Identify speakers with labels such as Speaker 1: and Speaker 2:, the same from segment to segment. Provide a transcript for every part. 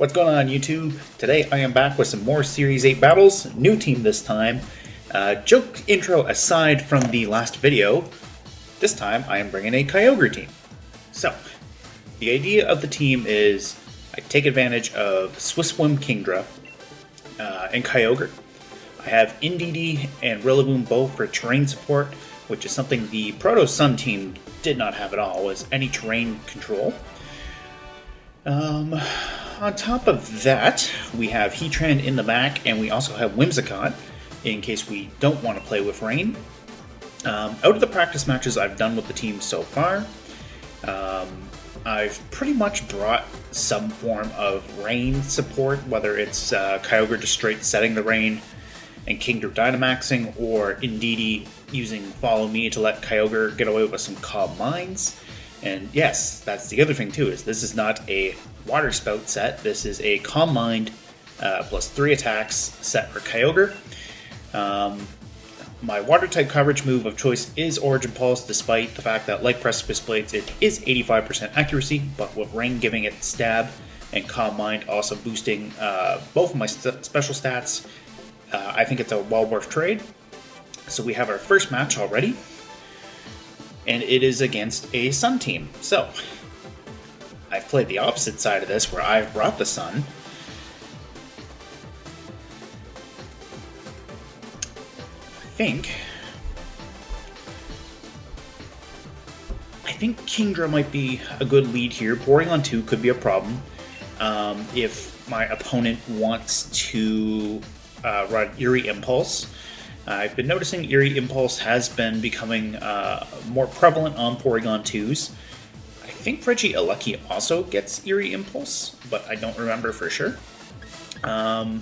Speaker 1: What's going on YouTube? Today I am back with some more Series 8 battles, new team this time. Joke intro aside from the last video, this time I am bringing a Kyogre team. So, the idea of the team is I take advantage of Swim Kingdra and Kyogre. I have Indeedee and Rillaboom both for terrain support, which is something the Proto Sun team did not have at all, was any terrain control. On top of that, we have Heatran in the back, and we also have Whimsicott, in case we don't want to play with rain. Out of the practice matches I've done with the team so far, I've pretty much brought some form of rain support, whether it's Kyogre just straight setting the rain and Kingdra Dynamaxing, or Indeedee using Follow Me to let Kyogre get away with some Calm Minds. And yes, that's the other thing too, is this is not a Water Spout set, this is a Calm Mind plus 3 attacks set for Kyogre. My water type coverage move of choice is Origin Pulse, despite the fact that like Precipice Blades it is 85% accuracy, but with Rain giving it Stab and Calm Mind also boosting both of my special stats, I think it's a well worth trade. So we have our first match already, and it is against a Sun team. So I've played the opposite side of this, where I've brought the Sun. I think Kingdra might be a good lead here. Porygon 2 could be a problem if my opponent wants to run Eerie Impulse. I've been noticing Eerie Impulse has been becoming more prevalent on Porygon 2s. I think Regieleki also gets Eerie Impulse, but I don't remember for sure. I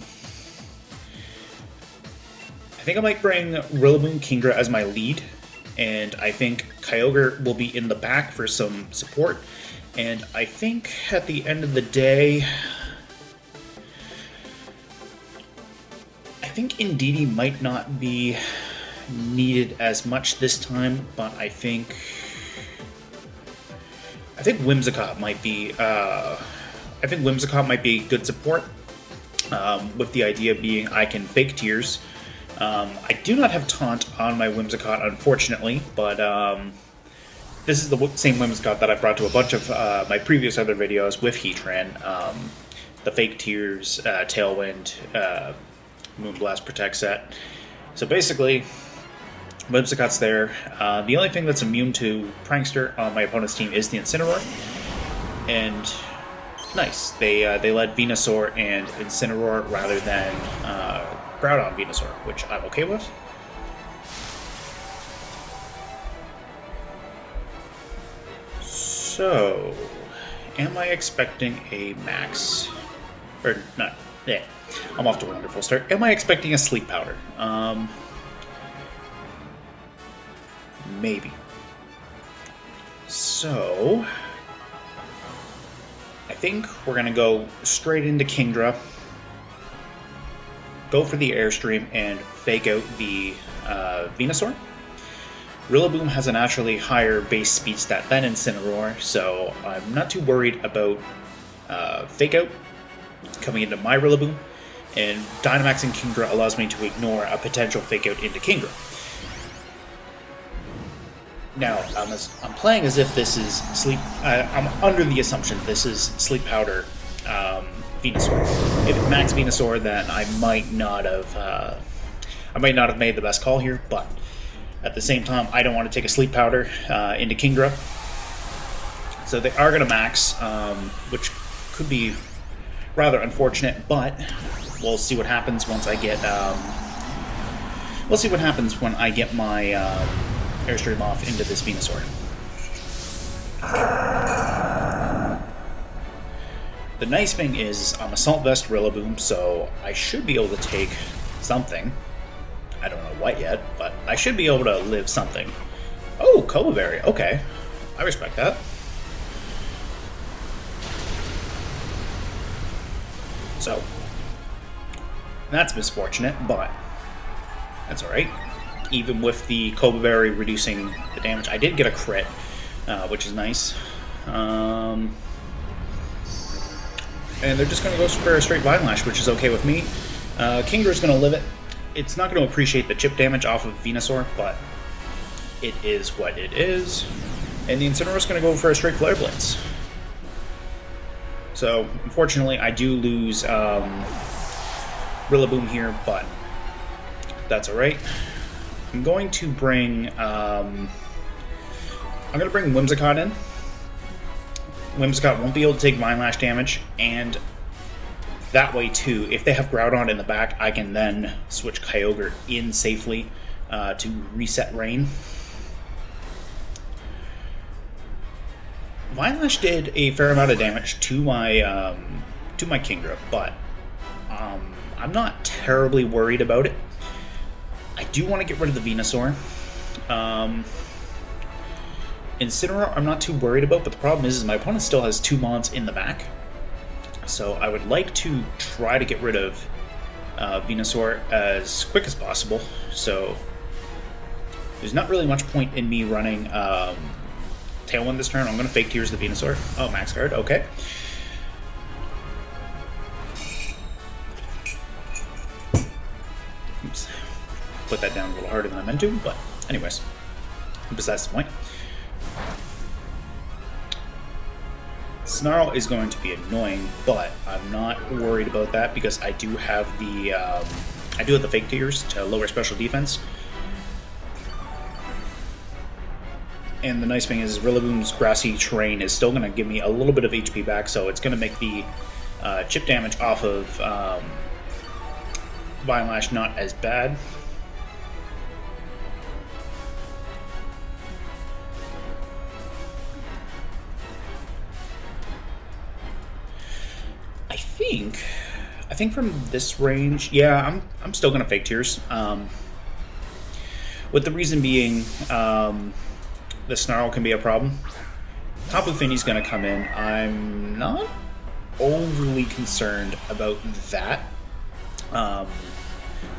Speaker 1: think I might bring Rillaboom Kingdra as my lead, and I think Kyogre will be in the back for some support. And I think at the end of the day, I think Indeedee might not be needed as much this time, but I think Whimsicott might be good support. With the idea being I can fake Tears. I do not have Taunt on my Whimsicott, unfortunately, but this is the same Whimsicott that I brought to a bunch of my previous other videos with Heatran. The Fake Tears, Tailwind, Moonblast Protect set. So basically, Whimsicott's there. The only thing that's immune to Prankster on my opponent's team is the Incineroar. And nice, they led Venusaur and Incineroar rather than Groudon Venusaur, which I'm okay with. So, am I expecting a max? Or not? Yeah, I'm off to a wonderful start. Am I expecting a Sleep Powder? Maybe. So, I think we're gonna go straight into Kingdra, go for the Airstream, and fake out the Venusaur. Rillaboom has a naturally higher base speed stat than Incineroar, so I'm not too worried about fake out coming into my Rillaboom, and Dynamaxing Kingdra allows me to ignore a potential fake out into Kingdra. Now, I'm playing as if this is I'm under the assumption this is Sleep Powder Venusaur. If it's Max Venusaur, then I might not have made the best call here. But at the same time, I don't want to take a Sleep Powder into Kingdra. So they are going to max, which could be rather unfortunate. But we'll see what happens once I get. We'll see what happens when I get my Airstream off into this Venusaur. The nice thing is I'm Assault Vest Rillaboom, so I should be able to take something. I don't know what yet, but I should be able to live something. Oh, Coba Berry. Okay. I respect that. So, that's misfortunate, but that's alright. Even with the Coba Berry reducing the damage, I did get a crit, which is nice. And they're just going to go for a straight Vine Lash, which is okay with me. Kyogre's going to live it. It's not going to appreciate the chip damage off of Venusaur, but it is what it is. And the Incineroar's going to go for a straight Flare Blitz. So, unfortunately, I do lose Rillaboom here, but that's alright. I'm going to bring Whimsicott in. Whimsicott won't be able to take Vine Lash damage, and that way too, if they have Groudon in the back, I can then switch Kyogre in safely to reset Rain. Vine Lash did a fair amount of damage to my Kingdra, but I'm not terribly worried about it. I do want to get rid of the Venusaur. Incineroar I'm not too worried about, but the problem is my opponent still has 2 Mons in the back. So I would like to try to get rid of Venusaur as quick as possible. So there's not really much point in me running Tailwind this turn. I'm going to Fake Tears the Venusaur. Oh, Max Guard, okay. Oops. Put that down a little harder than I meant to, but anyways, besides the point. Snarl is going to be annoying, but I'm not worried about that because I do have the Fake Tears to lower special defense. And the nice thing is Rillaboom's grassy terrain is still going to give me a little bit of HP back, so it's going to make the chip damage off of Vine Lash not as bad. I think from this range, yeah, I'm still gonna Fake Tears. With the reason being, the Snarl can be a problem. Tapu Finney's gonna come in. I'm not overly concerned about that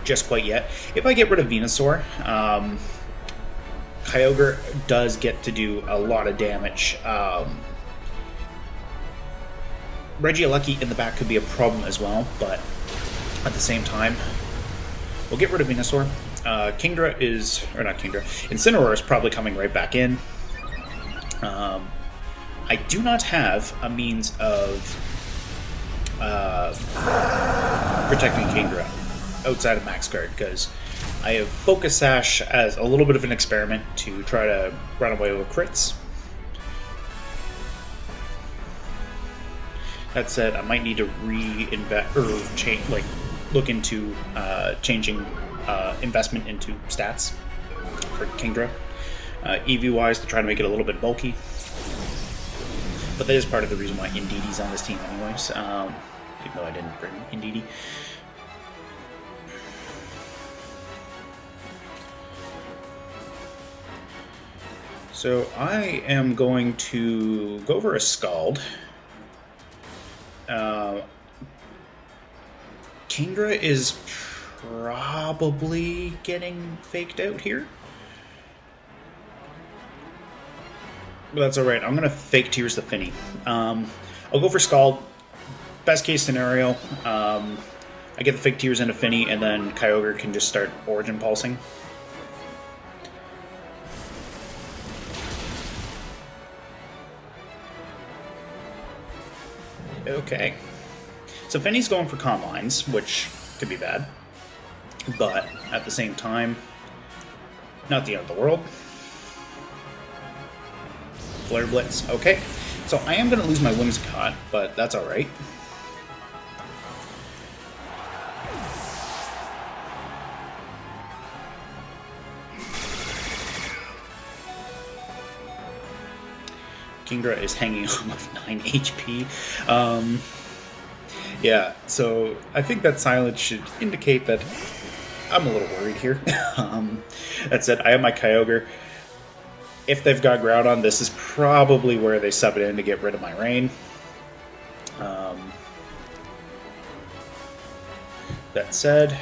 Speaker 1: just quite yet. If I get rid of Venusaur, Kyogre does get to do a lot of damage. Regieleki in the back could be a problem as well, but at the same time, we'll get rid of Venusaur. Kingdra is, or not Kingdra, Incineroar is probably coming right back in. I do not have a means of protecting Kingdra outside of Max Guard, because I have Focus Sash as a little bit of an experiment to try to run away with crits. That said, I might need to reinvest or change, like look into changing investment into stats for Kingdra, EV wise, to try to make it a little bit bulky. But that is part of the reason why Indeedie's on this team, anyways. Even though I didn't bring Indeedie. So I am going to go over a Scald. Kingdra is probably getting faked out here. But that's alright. I'm going to Fake Tears the Finny. I'll go for Scald. Best case scenario, I get the Fake Tears into Finny, and then Kyogre can just start Origin Pulsing. Okay. So Finny's going for Calm Lines, which could be bad. But at the same time, not the end of the world. Flare Blitz. Okay. So I am going to lose my Whimsicott, but that's alright. Kingdra is hanging on with 9 HP. Yeah, so I think that silence should indicate that I'm a little worried here. That said, I have my Kyogre. If they've got Groudon, this is probably where they sub it in to get rid of my Rain. That said,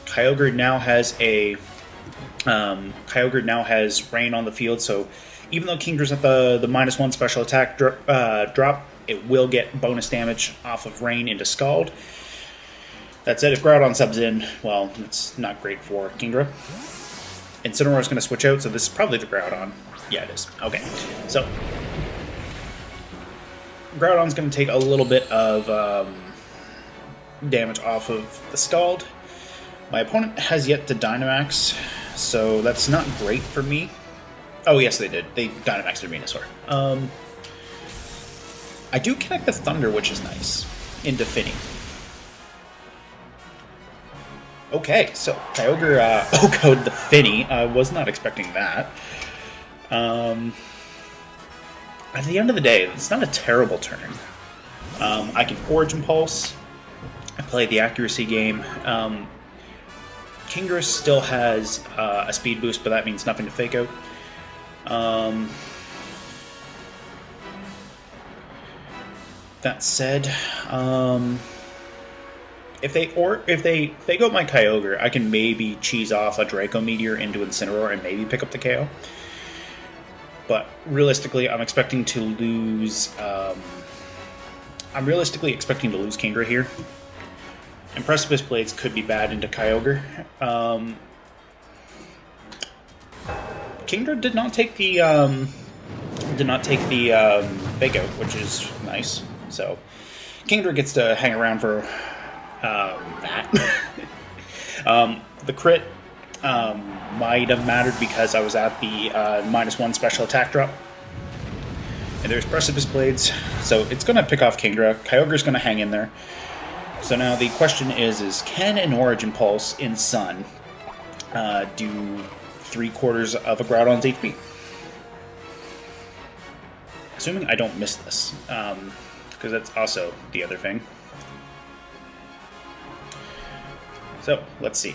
Speaker 1: Kyogre now has Rain on the field, so even though Kingdra's at the -1 special attack drop, it will get bonus damage off of Rain into Scald. That said, if Groudon subs in, well, it's not great for Kingdra. Incineroar is going to switch out, so this is probably the Groudon. Yeah, it is. Okay, so Groudon's going to take a little bit of damage off of the Scald. My opponent has yet to Dynamax, so that's not great for me. Oh, yes, they did. They Dynamaxed their Venusaur. I do connect the Thunder, which is nice, into Finny. Okay, so Kyogre OHKO'd the Finny. I was not expecting that. At the end of the day, it's not a terrible turn. I can Origin Pulse. I play the accuracy game. Kingdra still has a speed boost, but that means nothing to Fake Out. That said, if they Fake Out my Kyogre, I can maybe cheese off a Draco Meteor into Incineroar and maybe pick up the KO. But realistically, I'm expecting to lose. I'm realistically expecting to lose Kingdra here. And Precipice Blades could be bad into Kyogre. Kingdra did not take the Fake Out, which is nice. So Kingdra gets to hang around for that. The crit might have mattered because I was at the -1 special attack drop. And there's Precipice Blades, so it's going to pick off Kingdra. Kyogre's going to hang in there. So now the question is can an Origin Pulse in Sun do 3/4 of a Groudon's HP? Assuming I don't miss this, because that's also the other thing. So, let's see.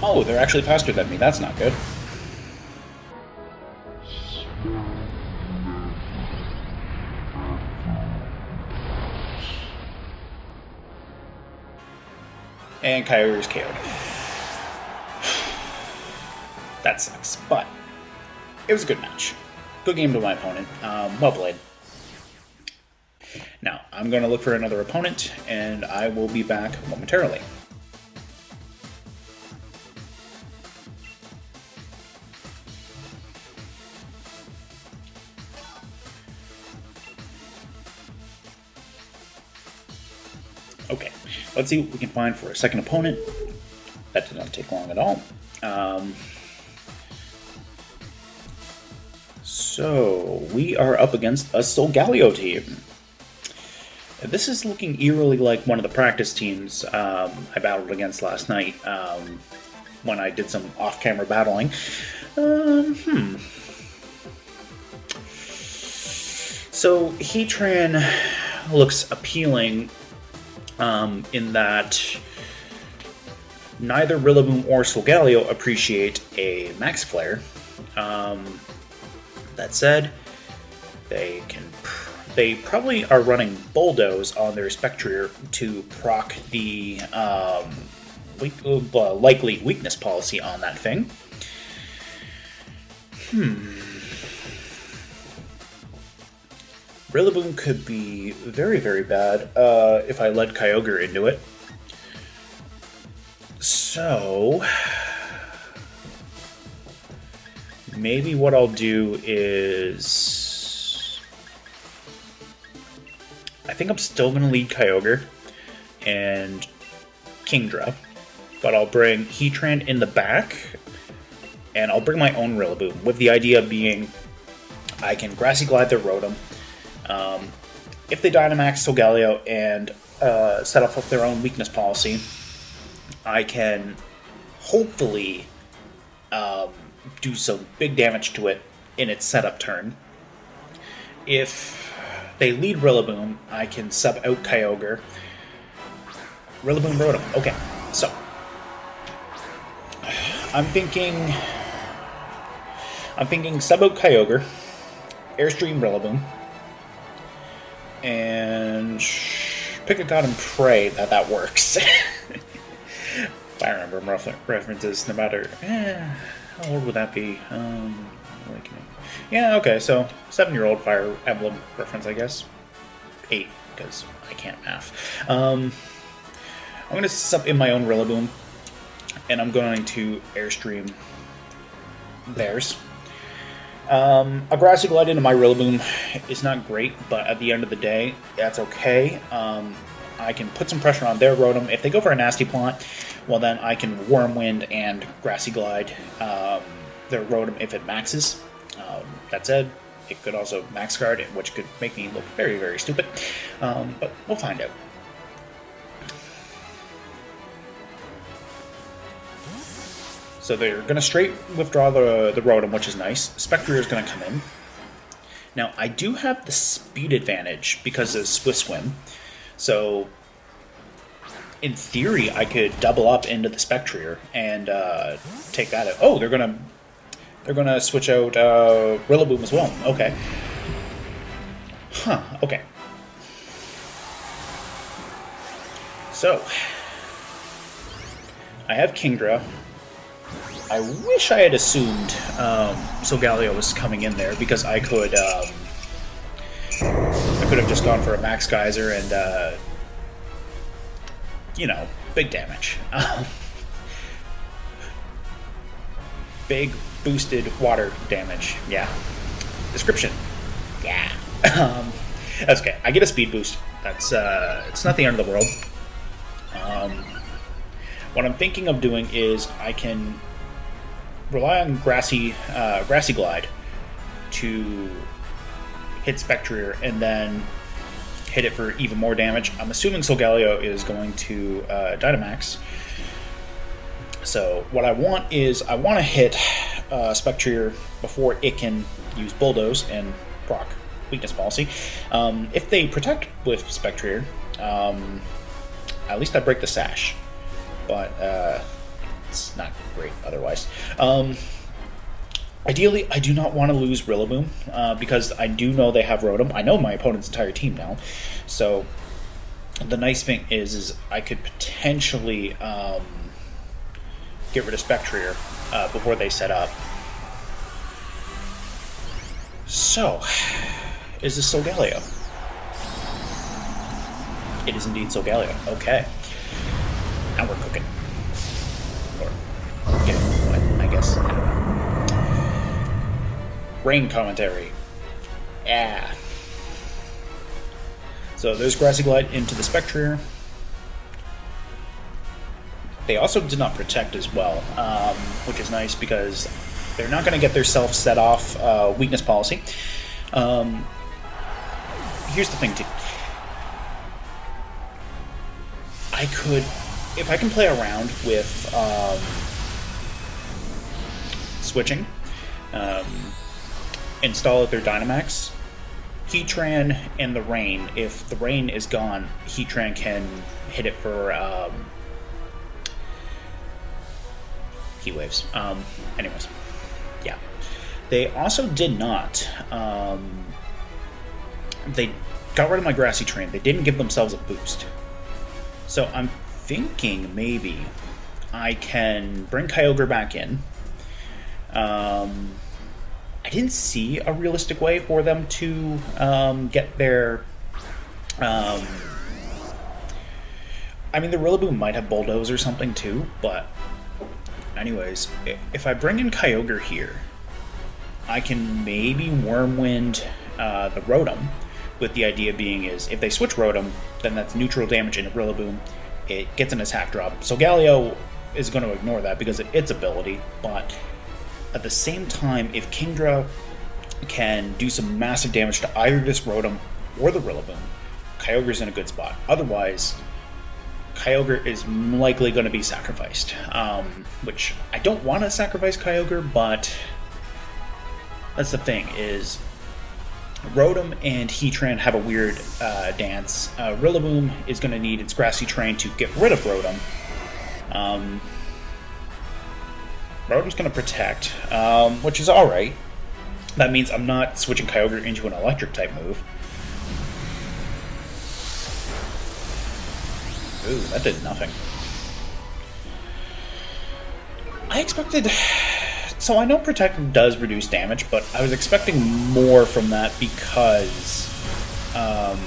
Speaker 1: Oh, they're actually faster than me. That's not good. And Kyogre's KO'd. That sucks, but it was a good match. Good game to my opponent. Well played. Now, I'm going to look for another opponent, and I will be back momentarily. Okay, let's see what we can find for a second opponent. That did not take long at all. So, we are up against a Solgaleo team. This is looking eerily like one of the practice teams I battled against last night when I did some off-camera battling. So, Heatran looks appealing in that neither Rillaboom or Solgaleo appreciate a Max Flare. That said, they probably are running Bulldoze on their Spectrier to proc the likely weakness policy on that thing. Rillaboom could be very, very bad if I led Kyogre into it. So maybe what I'll do is I think I'm still going to lead Kyogre and Kingdra, but I'll bring Heatran in the back, and I'll bring my own Rillaboom, with the idea being I can Grassy Glide their Rotom. If they Dynamax Solgaleo and set off their own weakness policy, I can hopefully do some big damage to it in its setup turn. If they lead Rillaboom, I can sub out Kyogre. Rillaboom Rotom. Okay, so I'm thinking sub out Kyogre, Airstream Rillaboom, and pick a God and pray that works. If I remember references, no matter... how old would that be? Awakening. Yeah, okay, so 7-year-old Fire Emblem reference, I guess. 8, because I can't math. I'm going to sub in my own Rillaboom, and I'm going to Airstream theirs. A Grassy Glide into my Rillaboom is not great, but at the end of the day, that's okay. I can put some pressure on their Rotom. If they go for a Nasty Plot, well then I can Wyrmwind and Grassy Glide their Rotom if it maxes. That said, it could also max guard it, which could make me look very, very stupid. But we'll find out. So they're going to straight withdraw the Rotom, which is nice. Spectrier is going to come in. Now, I do have the speed advantage because of Swift Swim. So, in theory, I could double up into the Spectrier and take that out. Oh, they're gonna switch out Rillaboom as well. Okay. Huh, okay. So, I have Kingdra. I wish I had assumed Solgaleo was coming in there because I could have just gone for a Max Geyser and you know, big damage. Big boosted water damage. Yeah. Description. Yeah. That's okay. I get a speed boost. That's it's not the end of the world. What I'm thinking of doing is I can rely on Grassy Glide to hit Spectrier and then hit it for even more damage. I'm assuming Solgaleo is going to Dynamax. So what I want is I want to hit Spectrier before it can use Bulldoze and proc Weakness Policy. If they protect with Spectrier, at least I break the Sash. But it's not great otherwise. Ideally, I do not want to lose Rillaboom because I do know they have Rotom. I know my opponent's entire team now. So the nice thing is I could potentially get rid of Spectrier before they set up. So, is this Solgaleo? It is indeed Solgaleo. Okay. Now we're cooking. Or getting what, I guess. I don't know. Rain commentary. Yeah. So there's Grassy Glide into the Spectrier. They also did not protect as well, which is nice because they're not going to get their self set off Weakness Policy. Here's the thing, too. I could, if I can play around with switching, install at their Dynamax, Heatran and the Rain. If the Rain is gone, Heatran can hit it for Heat Waves. Anyways, yeah. They also did not. They got rid of my Grassy Train. They didn't give themselves a boost. So I'm thinking maybe I can bring Kyogre back in. I didn't see a realistic way for them to get their... I mean, the Rillaboom might have Bulldoze or something too, but anyways, if I bring in Kyogre here, I can maybe Wyrmwind the Rotom, with the idea being is if they switch Rotom, then that's neutral damage into Rillaboom. It gets an attack drop. So Galio is going to ignore that because of its ability, but at the same time, if Kingdra can do some massive damage to either this Rotom or the Rillaboom, Kyogre's in a good spot. Otherwise, Kyogre is likely going to be sacrificed, which I don't want to sacrifice Kyogre, but that's the thing, is Rotom and Heatran have a weird dance. Rillaboom is going to need its Grassy Train to get rid of Rotom. Rotom's going to protect, which is alright. That means I'm not switching Kyogre into an electric type move. Ooh, that did nothing. I expected So I know Protect does reduce damage, but I was expecting more from that because that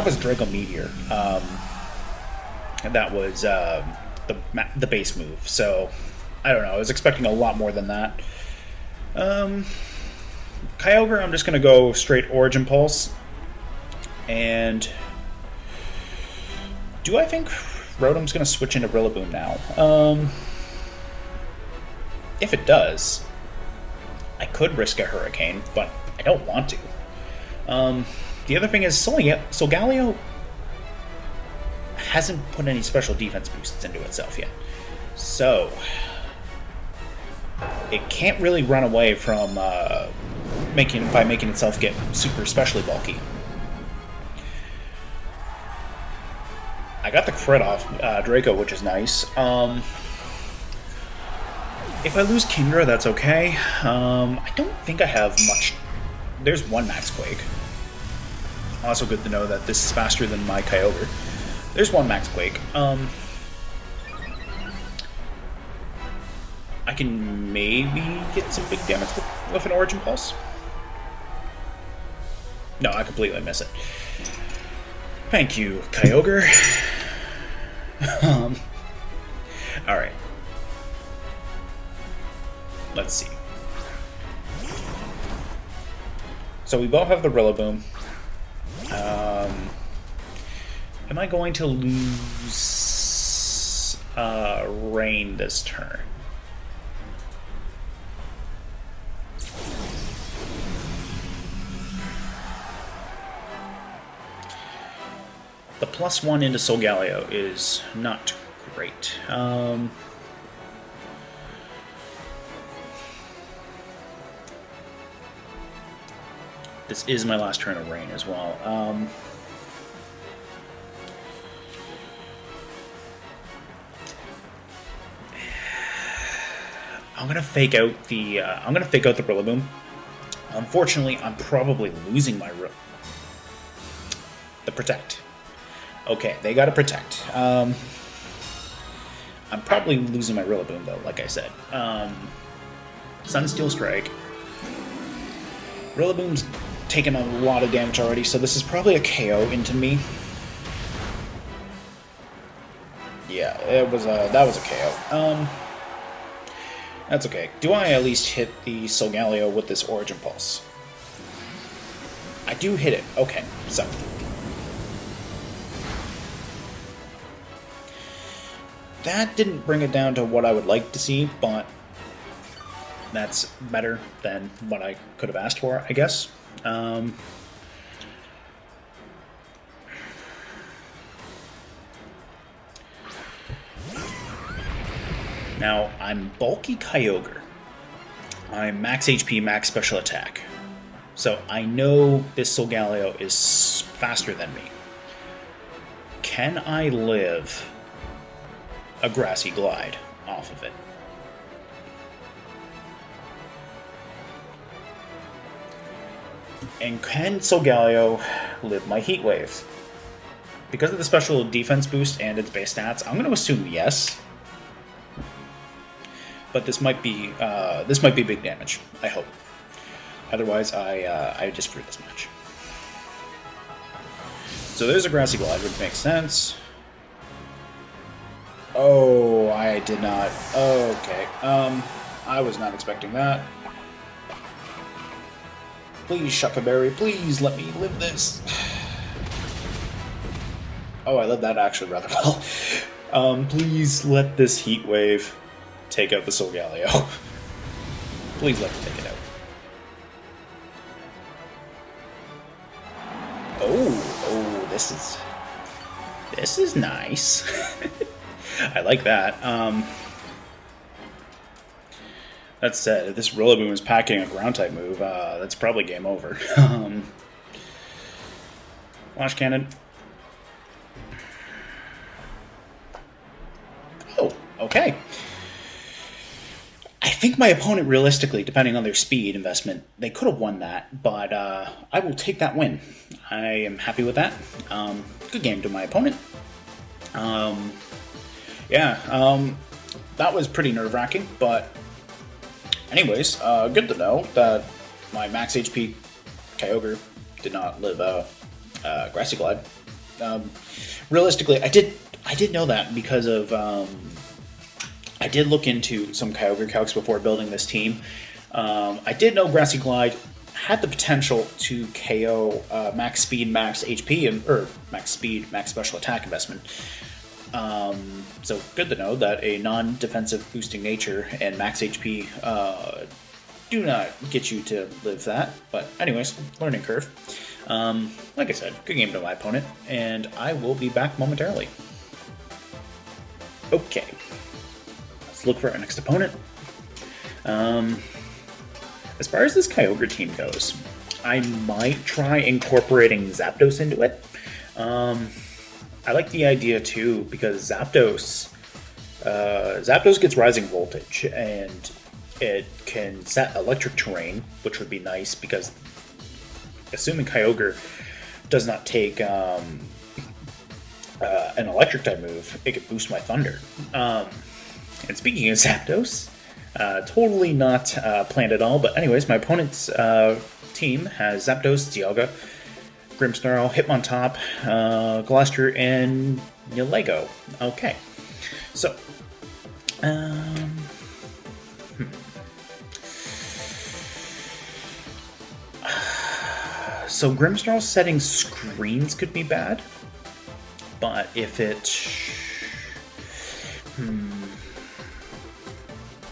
Speaker 1: was Draco Meteor. That was the base move. So I don't know. I was expecting a lot more than that. Kyogre, I'm just going to go straight Origin Pulse. And do I think Rotom's going to switch into Rillaboom now? If it does, I could risk a Hurricane, but I don't want to. The other thing is Solgaleo hasn't put any special defense boosts into itself yet. So it can't really run away from making itself get super especially bulky. I got the crit off Draco, which is nice. If I lose Kingdra, that's okay. I don't think I have much. There's one Max Quake. Also good to know that this is faster than my Kyogre. There's one Max Quake. I can maybe get some big damage with an Origin Pulse. No, I completely miss it. Thank you, Kyogre. Alright. Let's see. So we both have the Rillaboom. Am I going to lose Rain this turn? The +1 into Solgaleo is not great. This is my last turn of Rain as well. I'm gonna fake out the Rillaboom. Unfortunately, I'm probably losing my the Protect. Okay, they gotta Protect. I'm probably losing my Rillaboom though, like I said. Sunsteel Strike. Rillaboom's taken a lot of damage already, so this is probably a KO into me. Yeah, that was a KO. That's okay. Do I at least hit the Solgaleo with this Origin Pulse? I do hit it. Okay, so. That didn't bring it down to what I would like to see, but that's better than what I could have asked for, I guess. Now, I'm bulky Kyogre. I'm max HP, max special attack. So I know this Solgaleo is faster than me. Can I live a Grassy Glide off of it? And can Solgaleo live my Heat Wave? Because of the special defense boost and its base stats, I'm going to assume yes. But this might be big damage. I hope. Otherwise, I just threw this match. So there's a Grassy Glide, which makes sense. Oh, I did not. Okay. I was not expecting that. Please, Shuckaberry, please let me live this. Oh, I lived that actually rather well. Please let this Heat Wave take out the Solgaleo. Please let me take it out. Oh, this is nice. I like that. That said, if this Rillaboom is packing a ground-type move, that's probably game over. Launch Cannon. Oh, okay. I think my opponent, realistically, depending on their speed investment, they could have won that, but I will take that win. I am happy with that. Good game to my opponent. that was pretty nerve-wracking, but anyways, good to know that my max HP Kyogre did not live Grassy Glide. Realistically, I did know that because of I did look into some Kyogre calcs before building this team. I did know Grassy Glide had the potential to KO max speed, max HP, or max speed, max special attack investment. So good to know that a non-defensive boosting nature and max HP do not get you to live that. But anyways, learning curve. Like I said, good game to my opponent, and I will be back momentarily. Okay, let's look for our next opponent. As far as this Kyogre team goes, I might try incorporating Zapdos into it. I like the idea too because Zapdos gets rising voltage and it can set electric terrain, which would be nice because assuming Kyogre does not take an electric type move, it could boost my Thunder. And speaking of Zapdos, totally not planned at all, but anyways, my opponent's team has Zapdos, Dialga, Grimmsnarl, Hitmontop, Gloucester, and Nilego. Okay, so so Grimmsnarl setting screens could be bad, but if it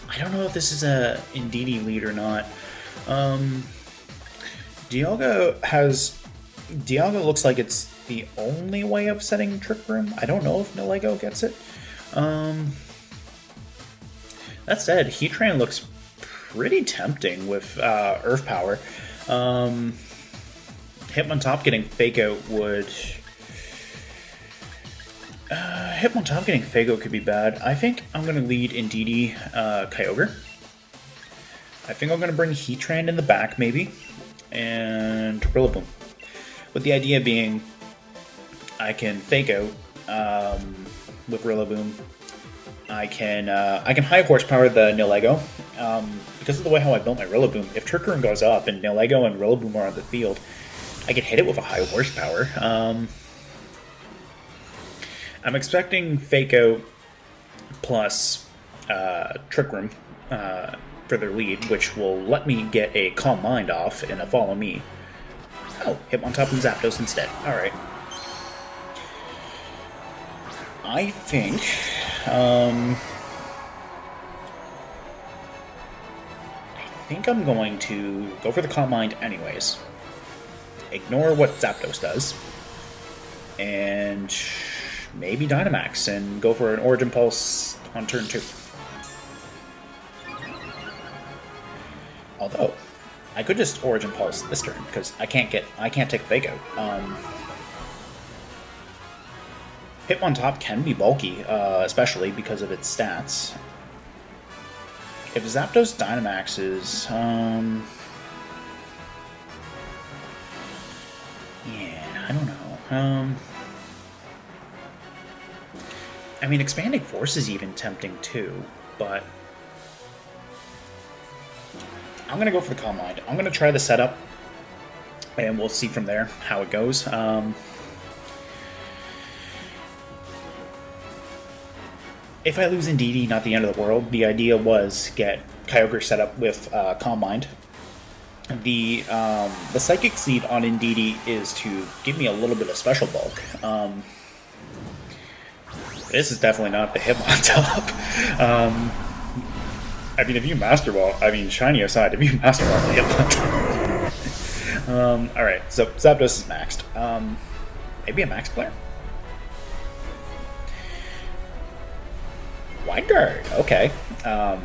Speaker 1: I don't know if this is a Indeedee lead or not. Dialga looks like it's the only way of setting Trick Room. I don't know if Nilego gets it. That said, Heatran looks pretty tempting with Earth Power. Hitmontop getting Fake Out would... Hitmontop getting Fake Out could be bad. I think I'm going to lead Indeedee Kyogre. I think I'm going to bring Heatran in the back, maybe. And Rillaboom. With the idea being, I can Fake Out with Rillaboom. I can high horsepower the Nilego. Because of the way how I built my Rillaboom, if Trick Room goes up and Nilego and Rillaboom are on the field, I can hit it with a high horsepower. I'm expecting Fake Out plus Trick Room for their lead, which will let me get a Calm Mind off and a Follow Me. Oh, Hitmontop and Zapdos instead. Alright. I think... I think I'm going to go for the Calm Mind anyways. Ignore what Zapdos does. And maybe Dynamax and go for an Origin Pulse on turn 2. Although, I could just Origin Pulse this turn because I can't take Fake Out. Hitmontop can be bulky, especially because of its stats. If Zapdos Dynamaxes, yeah, I don't know. I mean, Expanding Force is even tempting too, but I'm going to go for the Calm Mind. I'm going to try the setup, and we'll see from there how it goes. If I lose Indeedee, not the end of the world. The idea was get Kyogre set up with Calm Mind. The Psychic Seed on Indeedee is to give me a little bit of special bulk. This is definitely not the Hitmontop. I mean, if you Master Ball, I mean, shiny aside, if you Master Ball the Hitmontop. Alright, so Zapdos is maxed. Maybe a max player? Wide Guard, okay. I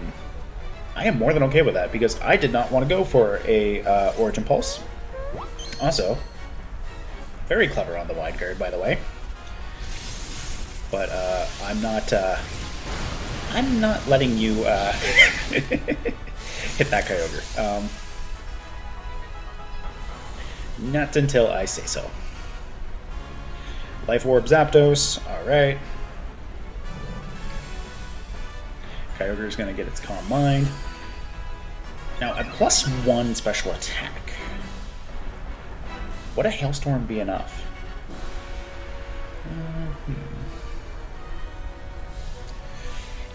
Speaker 1: am more than okay with that because I did not want to go for a Origin Pulse. Also, very clever on the Wide Guard, by the way. But I'm not letting you hit that Kyogre. Not until I say so. Life Orb Zapdos, alright. Kyogre is going to get its Calm Mind. Now, at +1 special attack, would a Hailstorm be enough?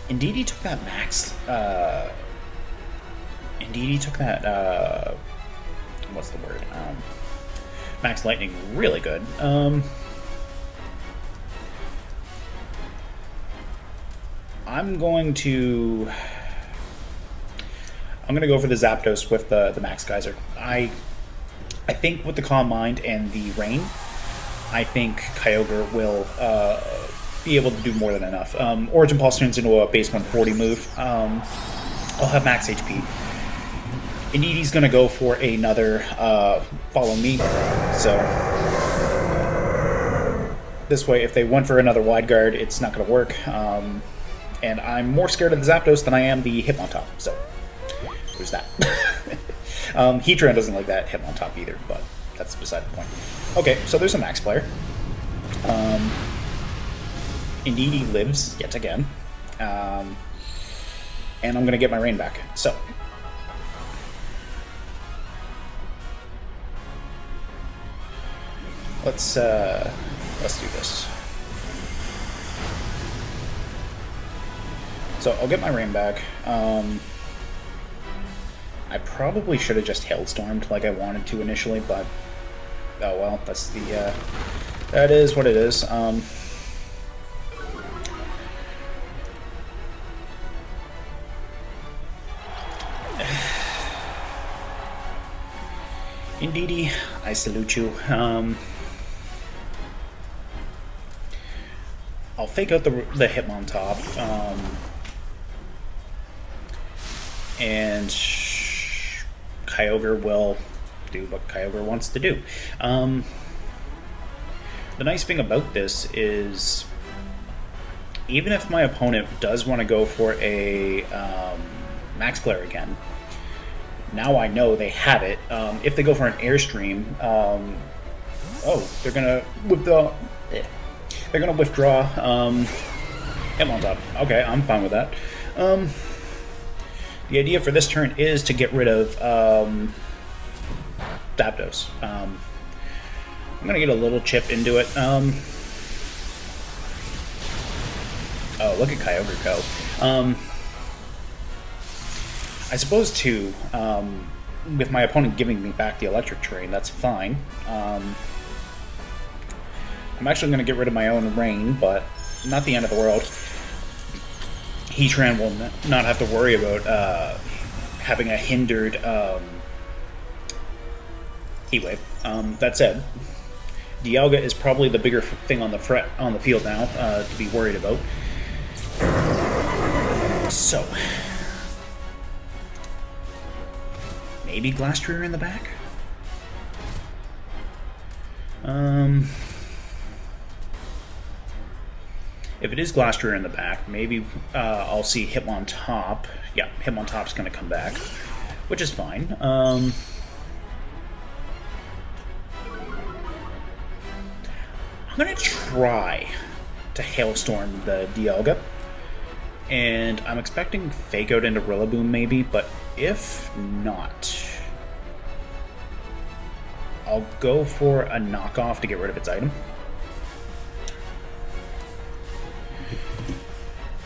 Speaker 1: Indeed, he took that max. Indeed, he took that. What's the word? Max Lightning really good. I'm going to go for the Zapdos with the Max Geyser. I think with the Calm Mind and the Rain, I think Kyogre will be able to do more than enough. Origin Pulse turns into a base 140 move. I'll have max HP. Indeedee's going to go for another Follow Me. So this way, if they went for another Wide Guard, it's not going to work. And I'm more scared of the Zapdos than I am the Hitmontop. So there's that. Heatran doesn't like that Hitmontop either, but that's beside the point. Okay, so there's a Max player. Indeedee lives yet again. And I'm going to get my Rain back. So let's do this. So I'll get my Rain back. I probably should have just Hailstormed like I wanted to initially, but oh well, that's the that is what it is. Indeedee, I salute you. I'll fake out the Hitmontop. And Kyogre will do what Kyogre wants to do. The nice thing about this is, even if my opponent does want to go for a Max Player again, now I know they have it. If they go for an Airstream, they're gonna withdraw. They're gonna withdraw Hitmontop. Okay, I'm fine with that. The idea for this turn is to get rid of Zapdos. I'm going to get a little chip into it. Oh, look at Kyogre go. I suppose, too, with my opponent giving me back the Electric Terrain, that's fine. I'm actually going to get rid of my own Rain, but not the end of the world. Heatran will not have to worry about having a hindered Heat Wave. That said, Dialga is probably the bigger thing on the field now to be worried about. So maybe Glastrier in the back. If it is Glastrier in the back, maybe I'll see Hitmontop. Yeah, Hitmontop's going to come back, which is fine. I'm going to try to Hailstorm the Dialga, and I'm expecting Fake Out into Rillaboom maybe, but if not, I'll go for a knockoff to get rid of its item.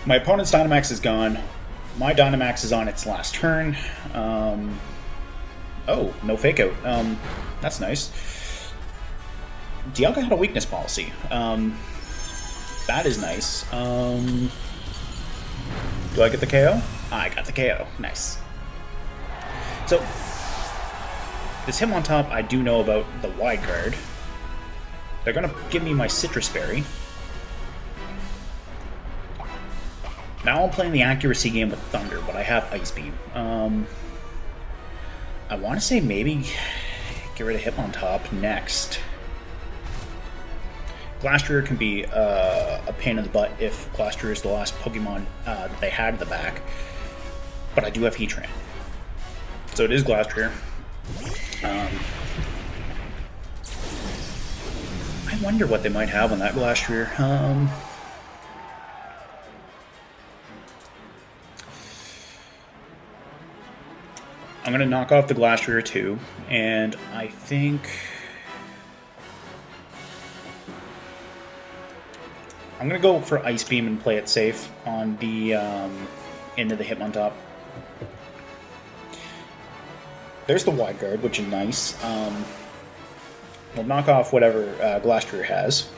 Speaker 1: My opponent's Dynamax is gone. My Dynamax is on its last turn. Oh, no Fake Out. That's nice. Dialga had a weakness policy. That is nice. Do I get the KO? I got the KO. Nice. So, this Hitmontop, I do know about the Wide Guard. They're going to give me my Citrus Berry. Now I'm playing the accuracy game with Thunder, but I have Ice Beam. I want to say maybe get rid of Hitmontop next. Glastrier can be a pain in the butt if Glastrier is the last Pokemon that they had in the back. But I do have Heatran. So it is Glastrier. I wonder what they might have on that Glastrier. I'm going to knock off the Glastrier too, and I think I'm going to go for Ice Beam and play it safe on the end of the Hitmontop. There's the Wide Guard, which is nice. We'll knock off whatever Glastrier has.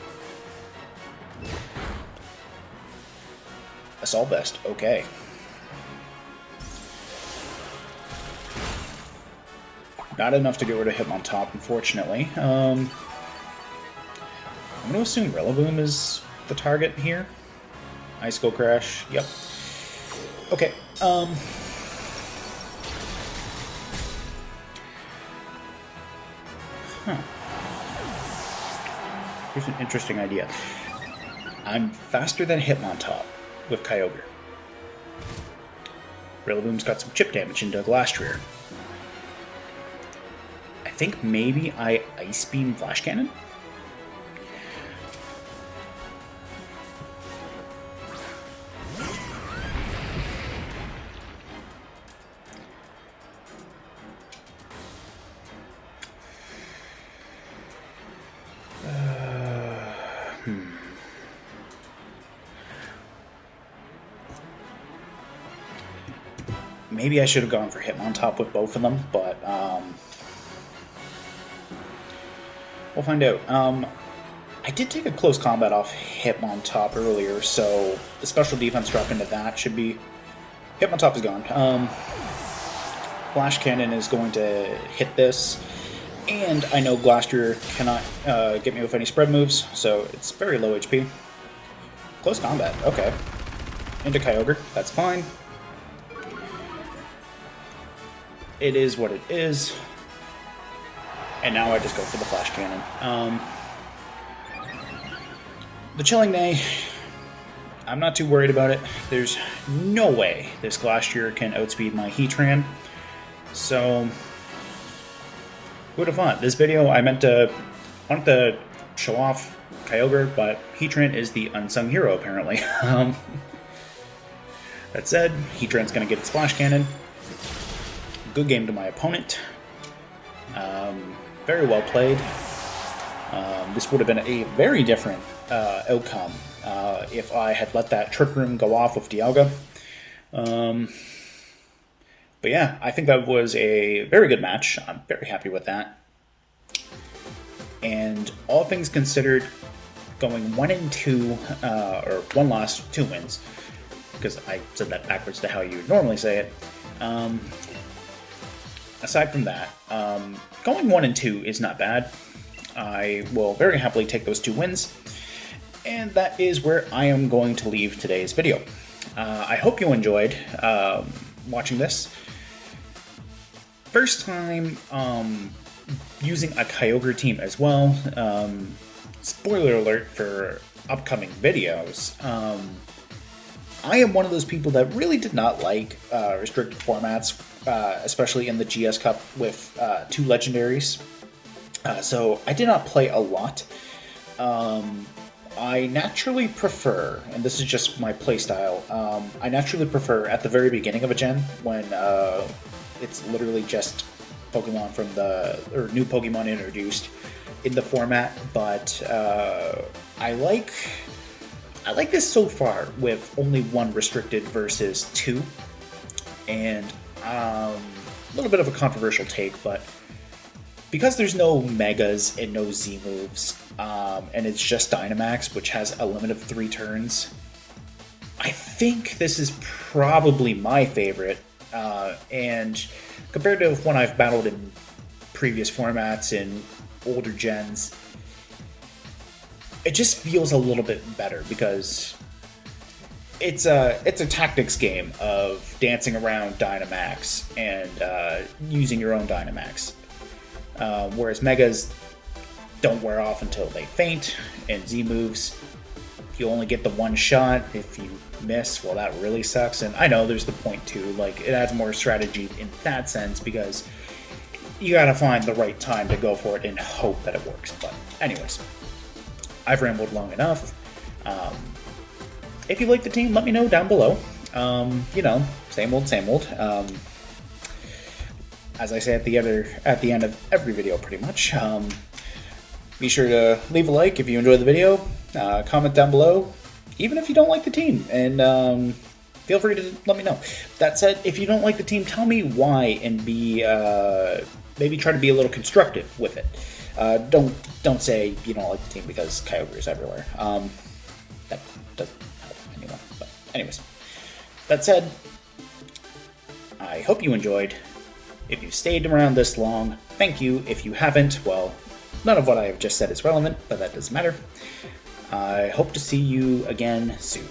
Speaker 1: Assault Vest, okay. Not enough to get rid of Hitmontop, unfortunately. I'm going to assume Rillaboom is the target here. Ice Skull Crash, yep. Okay, Here's an interesting idea. I'm faster than Hitmontop with Kyogre. Rillaboom's got some chip damage into Glastrier. I think maybe I Ice Beam Flash Cannon? Maybe I should have gone for Hitmontop with both of them, but we'll find out. I did take a close combat off Hitmontop earlier, so the special defense drop into that should be... Hitmontop is gone. Flash Cannon is going to hit this, and I know Glastrier cannot get me with any spread moves, so it's very low HP. Close combat, okay. Into Kyogre, that's fine. It is what it is. And now I just go for the Flash Cannon. The Chilling Neigh, I'm not too worried about it. There's no way this Glastrier can outspeed my Heatran. So, who'd have thought? This video, I wanted to show off Kyogre, but Heatran is the unsung hero, apparently. That said, Heatran's going to get its Flash Cannon. Good game to my opponent. Very well played. This would have been a very different outcome if I had let that Trick Room go off with Dialga. But yeah, I think that was a very good match. I'm very happy with that. And all things considered, going 1-2, or 1 loss, 2 wins, because I said that backwards to how you would normally say it. Aside from that, going 1-2 is not bad. I will very happily take those 2 wins, and that is where I am going to leave today's video. I hope you enjoyed watching this. First time using a Kyogre team as well. Spoiler alert for upcoming videos. I am one of those people that really did not like restricted formats, especially in the GS Cup with 2 legendaries. So I did not play a lot. I naturally prefer, and this is just my playstyle, I naturally prefer at the very beginning of a gen when it's literally just Pokemon from or new Pokemon introduced in the format, but I like this so far with only 1 restricted versus 2, and a little bit of a controversial take, but because there's no Megas and no Z moves, and it's just Dynamax, which has a limit of 3 turns, I think this is probably my favorite, and compared to when I've battled in previous formats in older gens, it just feels a little bit better because it's a tactics game of dancing around Dynamax and using your own Dynamax. Whereas Megas don't wear off until they faint, and Z moves, you only get the 1 shot. If you miss, well, that really sucks. And I know there's the point too, like it adds more strategy in that sense because you gotta find the right time to go for it and hope that it works. But anyways, I've rambled long enough. If you like the team, let me know down below. You know, same old, same old. as I say at the end of every video, pretty much. Be sure to leave a like if you enjoyed the video. Comment down below, even if you don't like the team, and feel free to let me know. That said, if you don't like the team, tell me why, and maybe try to be a little constructive with it. Don't say you don't like the team because Kyogre is everywhere. That doesn't help anyone. But anyways, that said, I hope you enjoyed. If you've stayed around this long, thank you. If you haven't, well, none of what I have just said is relevant, but that doesn't matter. I hope to see you again soon.